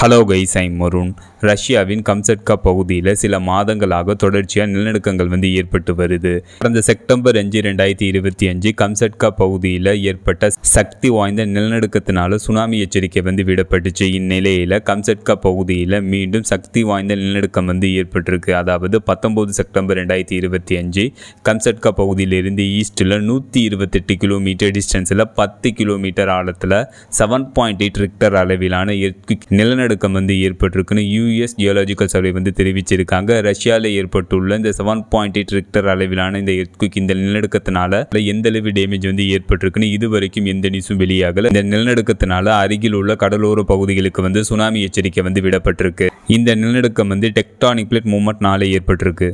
Hello guys, I'm மருண். ரஷ்யாவின் Kamchatka பகுதியில் சில மாதங்களாக தொடர்ச்சியாக நிலநடுக்கங்கள் ஏற்பட்டு வருது. கடந்த செப்டம்பர் 5, 2025 கம்சட்கா பகுதியில் ஏற்பட்ட சக்தி வாய்ந்த நிலநடுக்கத்தினால சுனாமி எச்சரிக்கை விடப்பட்டுச்சு. இந்நிலையில் கம்சட்கா பகுதியில் மீண்டும் சக்தி வாய்ந்த நிலநடுக்கம் ஏற்பட்டிருக்கு. அதாவது 19 செப்டம்பர் 2025 கம்சட்கா பகுதியிலிருந்து ஈஸ்டில் 128 கிலோமீட்டர் டிஸ்டன்ஸில் 10 கிலோமீட்டர் ஆழத்தில் 7.8 ரிக்டர் அளவிலான நிலநடுக்கம் ஏற்பட்டிருக்குன்னு யூஎஸ் ஜியோலாஜிக்கல் சர்வே தெரிவிச்சிருக்காங்க. ரஷ்யாவில் ஏற்பட்டுள்ள இந்த 7.8 ரிக்டர் அளவிலான இந்த எர்த்குவிக், இந்த நிலநடுக்கத்தினால எந்த அளவு டேமேஜ் ஏற்பட்டிருக்குன்னு இதுவரைக்கும் எந்த நியூஸும் வெளியாகல. இந்த நிலநடுக்கத்தினால அருகில் உள்ள கடலோர பகுதிகளுக்கு சுனாமி எச்சரிக்கை விடப்பட்டிருக்கு. இந்த நிலநடுக்கம் டெக்டானிக் பிளேட் மூவ்மெண்ட்னால ஏற்பட்டிருக்கு.